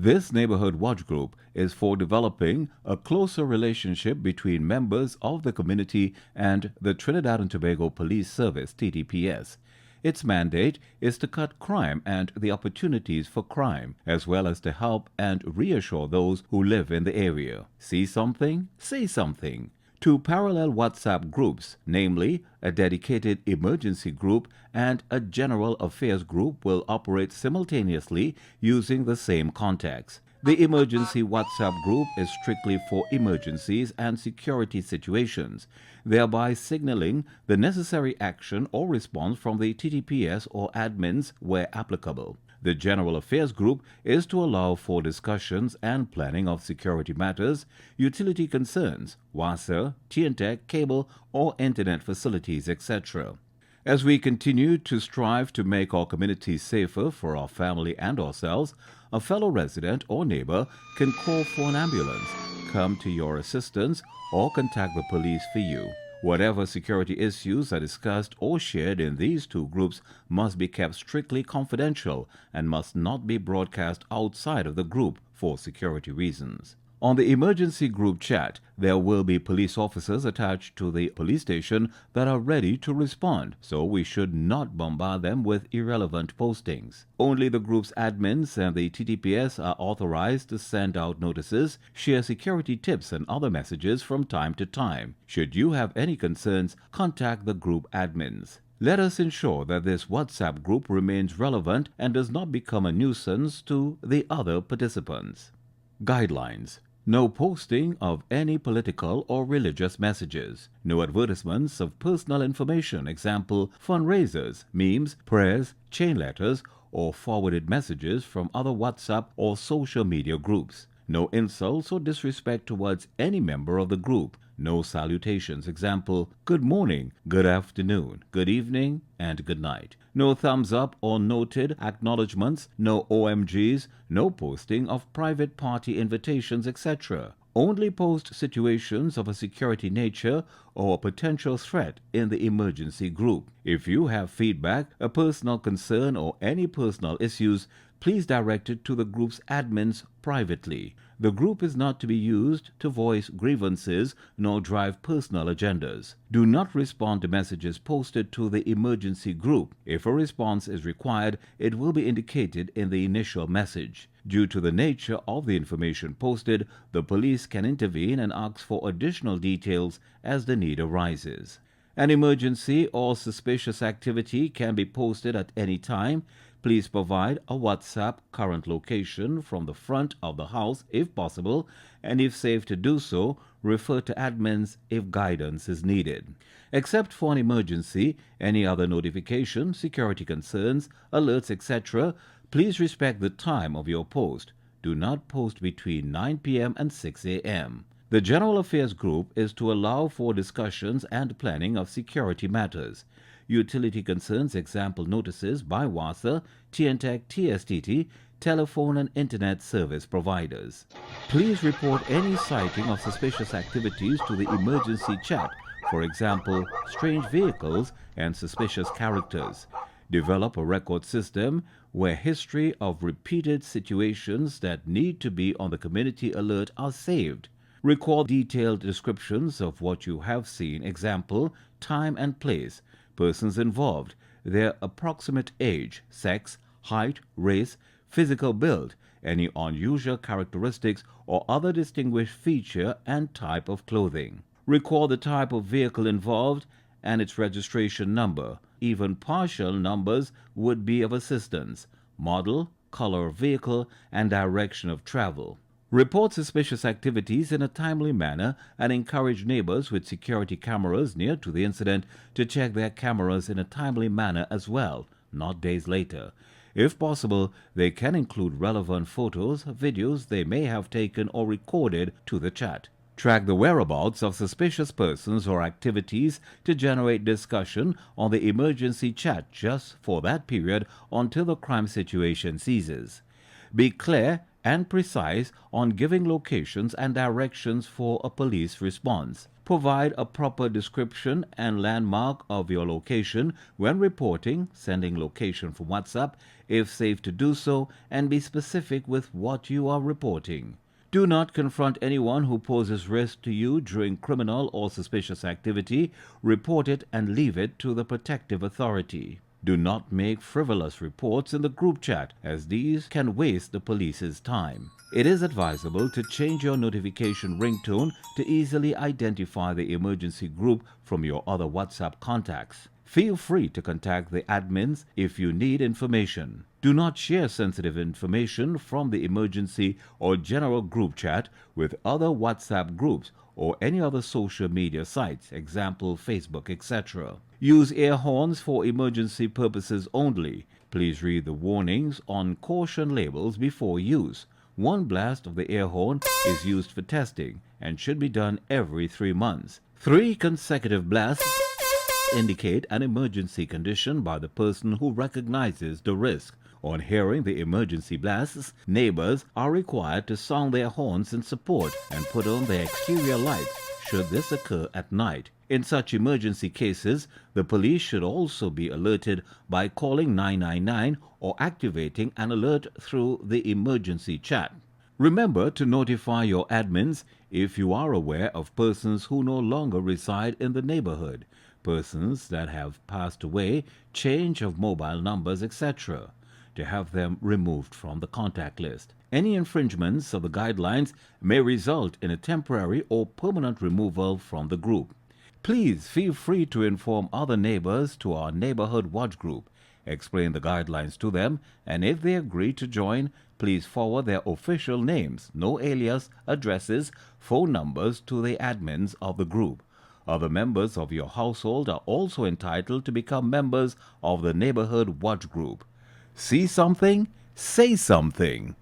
This Neighbourhood Watch Group is for developing a closer relationship between members of the community and the Trinidad and Tobago Police Service, TTPS. Its mandate is to cut crime and the opportunities for crime, as well as to help and reassure those who live in the area. See something? Say something. Two parallel WhatsApp groups, namely a dedicated emergency group and a general affairs group, will operate simultaneously using the same contacts. The emergency WhatsApp group is strictly for emergencies and security situations, thereby signaling the necessary action or response from the TTPS or admins where applicable. The General Affairs Group is to allow for discussions and planning of security matters, utility concerns, WASA, TNTEC, cable or internet facilities, etc. As we continue to strive to make our communities safer for our family and ourselves, a fellow resident or neighbor can call for an ambulance, come to your assistance, or contact the police for you. Whatever security issues are discussed or shared in these two groups must be kept strictly confidential and must not be broadcast outside of the group for security reasons. On the emergency group chat, there will be police officers attached to the police station that are ready to respond, so we should not bombard them with irrelevant postings. Only the group's admins and the TTPS are authorized to send out notices, share security tips and other messages from time to time. Should you have any concerns, contact the group admins. Let us ensure that this WhatsApp group remains relevant and does not become a nuisance to the other participants. Guidelines. No posting of any political or religious messages. No advertisements of personal information, example, fundraisers, memes, prayers, chain letters, or forwarded messages from other WhatsApp or social media groups. No insults or disrespect towards any member of the group. No salutations, example, good morning, good afternoon, good evening, and good night. No thumbs up or noted acknowledgements, no OMGs, no posting of private party invitations, etc. Only post situations of a security nature or a potential threat in the emergency group. If you have feedback, a personal concern, or any personal issues, please direct it to the group's admins privately. The group is not to be used to voice grievances nor drive personal agendas. Do not respond to messages posted to the emergency group. If a response is required, it will be indicated in the initial message. Due to the nature of the information posted, the police can intervene and ask for additional details as the need arises. An emergency or suspicious activity can be posted at any time. Please provide a WhatsApp current location from the front of the house if possible, and if safe to do so, refer to admins if guidance is needed. Except for an emergency, any other notification, security concerns, alerts, etc., please respect the time of your post. Do not post between 9 p.m. and 6 a.m. The General Affairs Group is to allow for discussions and planning of security matters. Utility concerns, example notices by WASA, TNTEC, TSTT, telephone and internet service providers. Please report any sighting of suspicious activities to the emergency chat, for example, strange vehicles and suspicious characters. Develop a record system where history of repeated situations that need to be on the community alert are saved. Record detailed descriptions of what you have seen, example, time and place, persons involved, their approximate age, sex, height, race, physical build, any unusual characteristics or other distinguished feature and type of clothing. Record the type of vehicle involved and its registration number. Even partial numbers would be of assistance. Model, color of vehicle, and direction of travel. Report suspicious activities in a timely manner and encourage neighbors with security cameras near to the incident to check their cameras in a timely manner as well, not days later. If possible, they can include relevant photos, videos they may have taken or recorded to the chat. Track the whereabouts of suspicious persons or activities to generate discussion on the emergency chat just for that period until the crime situation ceases. Be clear and precise on giving locations and directions for a police response. Provide a proper description and landmark of your location when reporting, sending location from WhatsApp if safe to do so, and be specific with what you are reporting. Do not confront anyone who poses risk to you during criminal or suspicious activity. Report it and leave it to the protective authority. Do not make frivolous reports in the group chat, as these can waste the police's time. It is advisable to change your notification ringtone to easily identify the emergency group from your other WhatsApp contacts. Feel free to contact the admins if you need information. Do not share sensitive information from the emergency or general group chat with other WhatsApp groups or any other social media sites, example Facebook, etc. Use air horns for emergency purposes only. Please read the warnings on caution labels before use. One blast of the air horn is used for testing and should be done every 3 months. 3 consecutive blasts indicate an emergency condition by the person who recognizes the risk. On hearing the emergency blasts, neighbors are required to sound their horns in support and put on their exterior lights should this occur at night. In such emergency cases, the police should also be alerted by calling 999 or activating an alert through the emergency chat. Remember to notify your admins if you are aware of persons who no longer reside in the neighborhood, persons that have passed away, change of mobile numbers, etc., to have them removed from the contact list. Any infringements of the guidelines may result in a temporary or permanent removal from the group. Please feel free to inform other neighbors to our Neighborhood Watch Group. Explain the guidelines to them, and if they agree to join, please forward their official names, no alias, addresses, phone numbers to the admins of the group. Other members of your household are also entitled to become members of the Neighborhood Watch Group. See something? Say something.